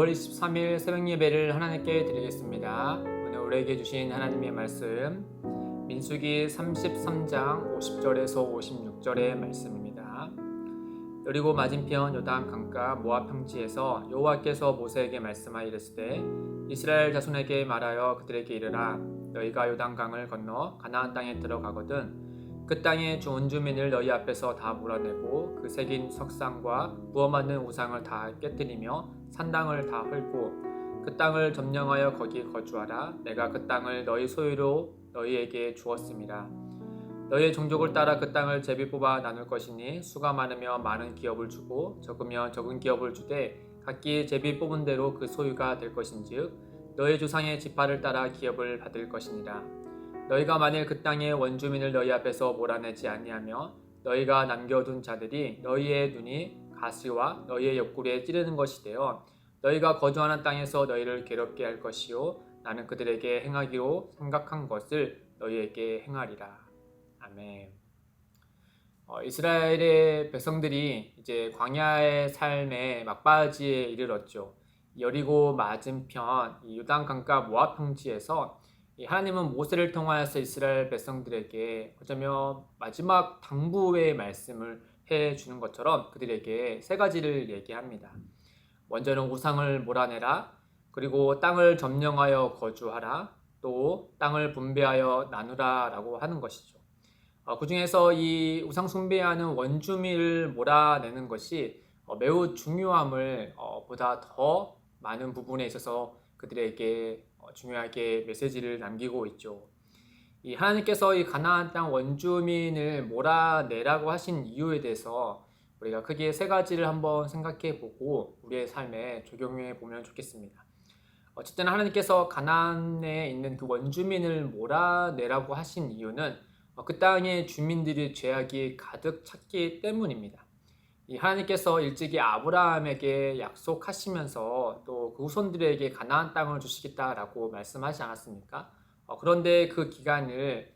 5월 23일 새벽 예배를 하나님께 드리겠습니다. 오늘 우리에게 주신 하나님의 말씀 민수기 33장 50절에서 56절의 말씀입니다. 여리고 맞은편 요단 강가 모압 평지에서 여호와께서 모세에게 말씀하여 이르시되 이스라엘 자손에게 말하여 그들에게 이르라 너희가 요단강을 건너 가나안 땅에 들어가거든 그 땅의 원주민을 너희 앞에서 다 몰아내고 그 새긴 석상과 부어맞는 우상을 다 깨뜨리며 산당을 다 헐고 그 땅을 점령하여 거기 거주하라. 내가 그 땅을 너희 소유로 너희에게 주었음이라. 너희의 종족을 따라 그 땅을 제비 뽑아 나눌 것이니 수가 많으면 많은 기업을 주고 적으면 적은 기업을 주되 각기 제비 뽑은 대로 그 소유가 될 것인즉 너희 조상의 지파를 따라 기업을 받을 것이니라. 너희가 만일 그 땅의 원주민을 너희 앞에서 몰아내지 아니하며 너희가 남겨둔 자들이 너희의 눈이 가시와 너희의 옆구리에 찌르는 것이 되어 너희가 거주하는 땅에서 너희를 괴롭게 할 것이요 나는 그들에게 행하기로 생각한 것을 너희에게 행하리라. 아멘. 이스라엘의 백성들이 이제 광야의 삶의 막바지에 이르렀죠. 여리고 맞은편 요단 강가 모압 평지에서 하나님은 모세를 통하여서 이스라엘 백성들에게 어쩌면 마지막 당부의 말씀을 해주는 것처럼 그들에게 세 가지를 얘기합니다. 먼저는 우상을 몰아내라. 그리고 땅을 점령하여 거주하라. 또 땅을 분배하여 나누라 라고 하는 것이죠. 그 중에서 이 우상 숭배하는 원주민을 몰아내는 것이 매우 중요함을 보다 더 많은 부분에 있어서 그들에게 중요하게 메시지를 남기고 있죠. 이 하나님께서 이 가나안 땅 원주민을 몰아내라고 하신 이유에 대해서 우리가 크게 세 가지를 한번 생각해 보고 우리의 삶에 적용해 보면 좋겠습니다. 어쨌든 하나님께서 가나안에 있는 그 원주민을 몰아내라고 하신 이유는 그 땅의 주민들이 죄악이 가득 찼기 때문입니다. 이 하나님께서 일찍이 아브라함에게 약속하시면서 또 그 후손들에게 가나안 땅을 주시겠다라고 말씀하지 않았습니까? 그런데 그 기간을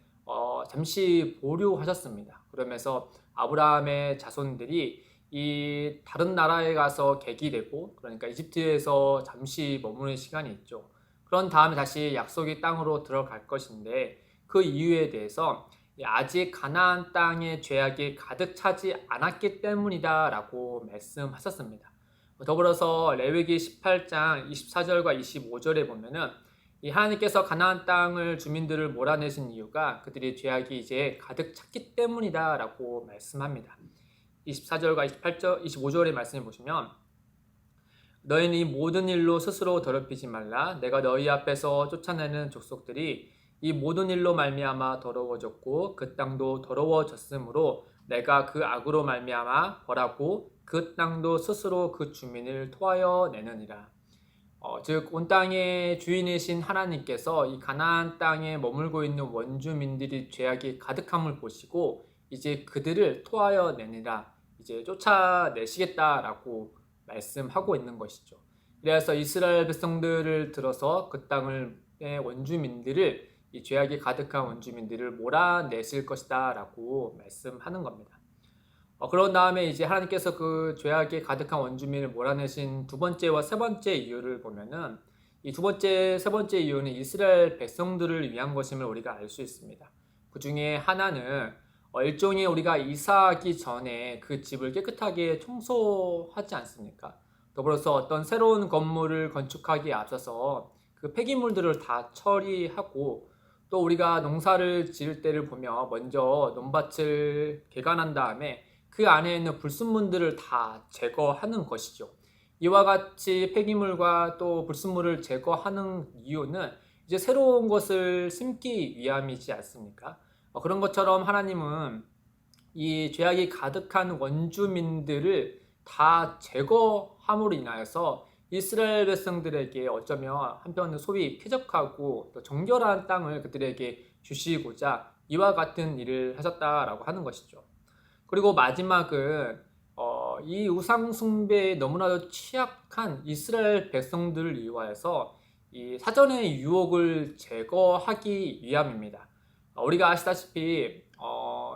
잠시 보류하셨습니다. 그러면서 아브라함의 자손들이 이 다른 나라에 가서 객이되고 그러니까 이집트에서 잠시 머무는 시간이 있죠. 그런 다음에 다시 약속의 땅으로 들어갈 것인데 그 이유에 대해서 아직 가나안 땅의 죄악이 가득 차지 않았기 때문이다 라고 말씀하셨습니다. 더불어서 레위기 18장 24절과 25절에 보면은 이 하나님께서 가나안 땅을 주민들을 몰아내신 이유가 그들이 죄악이 이제 가득 찼기 때문이다 라고 말씀합니다. 24절과 28절, 25절의 말씀을 보시면 너희는 이 모든 일로 스스로 더럽히지 말라. 내가 너희 앞에서 쫓아내는 족속들이 이 모든 일로 말미암아 더러워졌고 그 땅도 더러워졌으므로 내가 그 악으로 말미암아 벌하고 그 땅도 스스로 그 주민을 토하여 내느니라. 즉 온 땅의 주인이신 하나님께서 이 가나안 땅에 머물고 있는 원주민들이 죄악이 가득함을 보시고 이제 그들을 토하여 내니라 이제 쫓아내시겠다라고 말씀하고 있는 것이죠. 그래서 이스라엘 백성들을 들어서 그 땅의 원주민들을 이 죄악이 가득한 원주민들을 몰아내실 것이다 라고 말씀하는 겁니다. 그런 다음에 이제 하나님께서 그 죄악이 가득한 원주민을 몰아내신 두 번째와 세 번째 이유를 보면은 이 두 번째, 세 번째 이유는 이스라엘 백성들을 위한 것임을 우리가 알 수 있습니다. 그 중에 하나는 일종의 우리가 이사하기 전에 그 집을 깨끗하게 청소하지 않습니까? 더불어서 어떤 새로운 건물을 건축하기에 앞서서 그 폐기물들을 다 처리하고 또 우리가 농사를 지을 때를 보면 먼저 논밭을 개간한 다음에 그 안에 있는 불순물들을 다 제거하는 것이죠. 이와 같이 폐기물과 또 불순물을 제거하는 이유는 이제 새로운 것을 심기 위함이지 않습니까? 그런 것처럼 하나님은 이 죄악이 가득한 원주민들을 다 제거함으로 인하여서 이스라엘 백성들에게 어쩌면 한편은 소위 쾌적하고 또 정결한 땅을 그들에게 주시고자 이와 같은 일을 하셨다라고 하는 것이죠. 그리고 마지막은 이 우상 숭배에 너무나도 취약한 이스라엘 백성들을 이용하여서 이 사전의 유혹을 제거하기 위함입니다. 우리가 아시다시피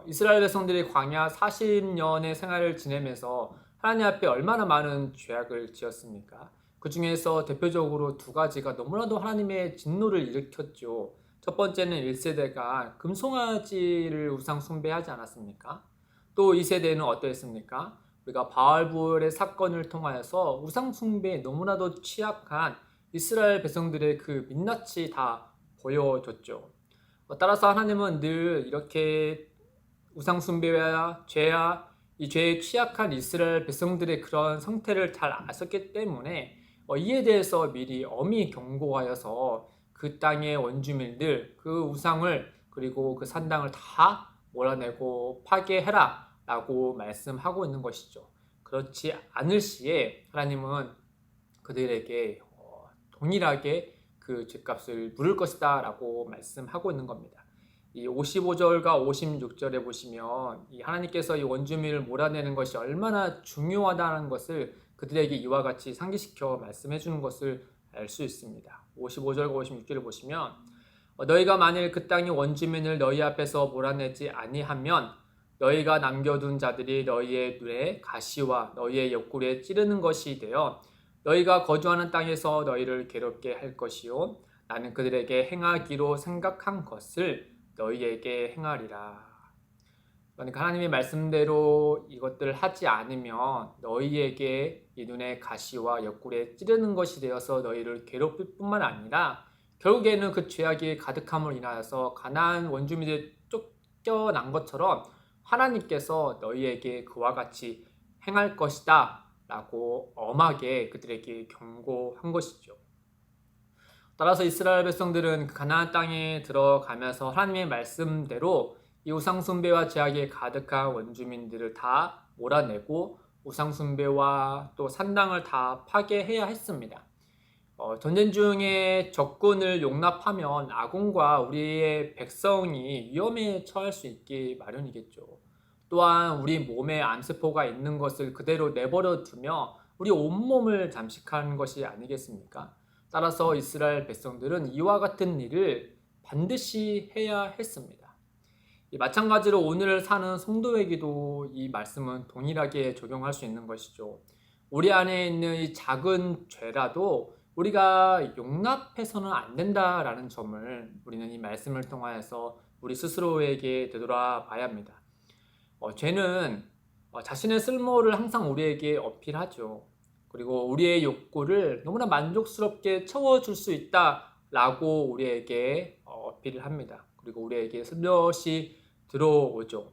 이스라엘 백성들이 광야 40년의 생활을 지내면서 하나님 앞에 얼마나 많은 죄악을 지었습니까? 그 중에서 대표적으로 두 가지가 너무나도 하나님의 진노를 일으켰죠. 첫 번째는 1세대가 금송아지를 우상 숭배하지 않았습니까? 또 2세대는 어떠했습니까? 우리가 바알불의 사건을 통하여서 우상 숭배에 너무나도 취약한 이스라엘 백성들의 그 민낯이 다 보여줬죠. 따라서 하나님은 늘 이렇게 우상 숭배와 죄와 이 죄에 취약한 이스라엘 백성들의 그런 상태를 잘 아셨기 때문에 이에 대해서 미리 엄히 경고하여서 그 땅의 원주민들 그 우상을 그리고 그 산당을 다 몰아내고 파괴해라 라고 말씀하고 있는 것이죠. 그렇지 않을 시에 하나님은 그들에게 동일하게 그 죄값을 물을 것이다 라고 말씀하고 있는 겁니다. 이 55절과 56절에 보시면 이 하나님께서 이 원주민을 몰아내는 것이 얼마나 중요하다는 것을 그들에게 이와 같이 상기시켜 말씀해 주는 것을 알 수 있습니다. 55절과 56절을 보시면 너희가 만일 그 땅의 원주민을 너희 앞에서 몰아내지 아니하면 너희가 남겨둔 자들이 너희의 눈에 가시와 너희의 옆구리에 찌르는 것이 되어 너희가 거주하는 땅에서 너희를 괴롭게 할 것이요 나는 그들에게 행하기로 생각한 것을 너희에게 행하리라. 그러니까 하나님의 말씀대로 이것들을 하지 않으면 너희에게 이 눈에 가시와 옆구리에 찌르는 것이 되어서 너희를 괴롭힐 뿐만 아니라 결국에는 그 죄악이 가득함을 인하여서 가나안 원주민들이 쫓겨난 것처럼 하나님께서 너희에게 그와 같이 행할 것이다 라고 엄하게 그들에게 경고한 것이죠. 따라서 이스라엘 백성들은 가나안 땅에 들어가면서 하나님의 말씀대로 이 우상숭배와 죄악에 가득한 원주민들을 다 몰아내고 우상숭배와 또 산당을 다 파괴해야 했습니다. 전쟁 중에 적군을 용납하면 아군과 우리의 백성이 위험에 처할 수 있기 마련이겠죠. 또한 우리 몸에 암세포가 있는 것을 그대로 내버려 두며 우리 온몸을 잠식하는 것이 아니겠습니까? 따라서 이스라엘 백성들은 이와 같은 일을 반드시 해야 했습니다. 마찬가지로 오늘 사는 성도에게도 이 말씀은 동일하게 적용할 수 있는 것이죠. 우리 안에 있는 이 작은 죄라도 우리가 용납해서는 안 된다라는 점을 우리는 이 말씀을 통하여서 우리 스스로에게 되돌아봐야 합니다. 죄는 자신의 쓸모를 항상 우리에게 어필하죠. 그리고 우리의 욕구를 너무나 만족스럽게 채워줄 수 있다라고 우리에게 어필을 합니다. 그리고 우리에게 슬며시 들어오죠.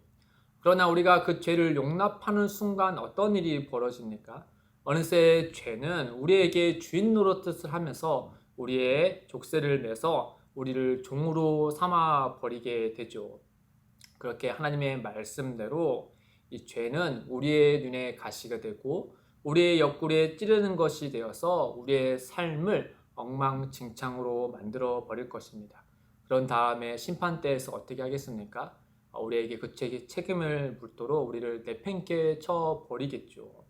그러나 우리가 그 죄를 용납하는 순간 어떤 일이 벌어집니까? 어느새 죄는 우리에게 주인 노릇을 하면서 우리의 족쇄를 매서 우리를 종으로 삼아 버리게 되죠. 그렇게 하나님의 말씀대로 이 죄는 우리의 눈에 가시가 되고 우리의 옆구리에 찌르는 것이 되어서 우리의 삶을 엉망진창으로 만들어 버릴 것입니다. 그런 다음에 심판대에서 어떻게 하겠습니까? 우리에게 그 책임을 묻도록 우리를 내팽개 쳐 버리겠죠.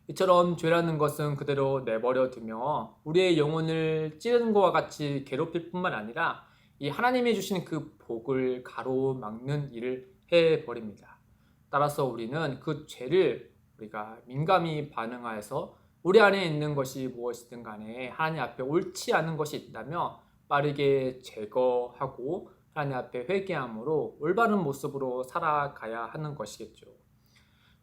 이처럼 죄라는 것은 그대로 내버려 두며 우리의 영혼을 찌르는 것과 같이 괴롭힐 뿐만 아니라 이 하나님이 주신 그 복을 가로막는 일을 해버립니다. 따라서 우리는 그 죄를 우리가 민감히 반응하여서 우리 안에 있는 것이 무엇이든 간에 하나님 앞에 옳지 않은 것이 있다면 빠르게 제거하고 하나님 앞에 회개함으로 올바른 모습으로 살아가야 하는 것이겠죠.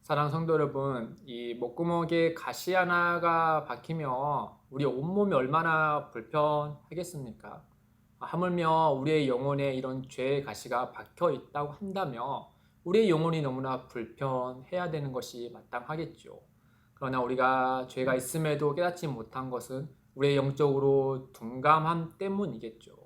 사랑하는 성도 여러분, 이 목구멍에 가시 하나가 박히면 우리 온몸이 얼마나 불편하겠습니까? 하물며 우리의 영혼에 이런 죄의 가시가 박혀 있다고 한다면 우리의 영혼이 너무나 불편해야 되는 것이 마땅하겠죠. 그러나 우리가 죄가 있음에도 깨닫지 못한 것은 우리의 영적으로 둔감함 때문이겠죠.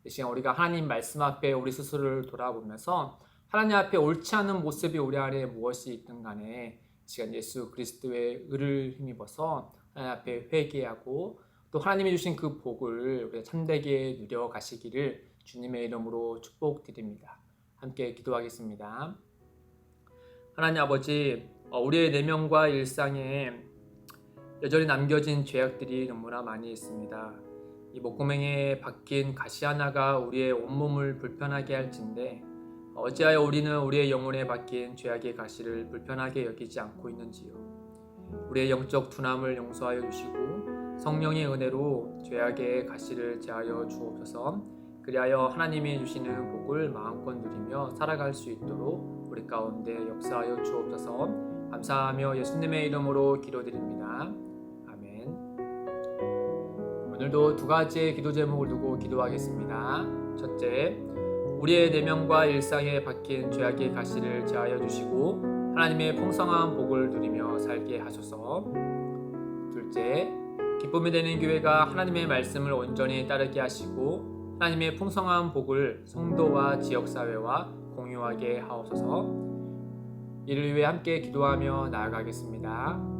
이 시간 우리가 하나님 말씀 앞에 우리 스스로를 돌아보면서 하나님 앞에 옳지 않은 모습이 우리 안에 무엇이 있든 간에 시간 예수 그리스도의 의를 힘입어서 하나님 앞에 회개하고 또 하나님이 주신 그 복을 우리가 참되게 누려 가시기를 주님의 이름으로 축복드립니다. 함께 기도하겠습니다. 하나님 아버지, 우리의 내면과 일상에 여전히 남겨진 죄악들이 너무나 많이 있습니다. 이 목구멍에 박힌 가시 하나가 우리의 온몸을 불편하게 할진데 어찌하여 우리는 우리의 영혼에 박힌 죄악의 가시를 불편하게 여기지 않고 있는지요. 우리의 영적 둔함을 용서하여 주시고 성령의 은혜로 죄악의 가시를 제하여 주옵소서. 그리하여 하나님이 주시는 복을 마음껏 누리며 살아갈 수 있도록 우리 가운데 역사하여 주옵소서. 감사하며 예수님의 이름으로 기도드립니다. 아멘. 오늘도 두 가지의 기도 제목을 두고 기도하겠습니다. 첫째, 우리의 내면과 일상에 박힌 죄악의 가시를 제하여 주시고 하나님의 풍성한 복을 누리며 살게 하소서. 둘째, 기쁨이 되는 교회가 하나님의 말씀을 온전히 따르게 하시고 하나님의 풍성한 복을 성도와 지역사회와 공유하게 하옵소서. 이를 위해 함께 기도하며 나아가겠습니다.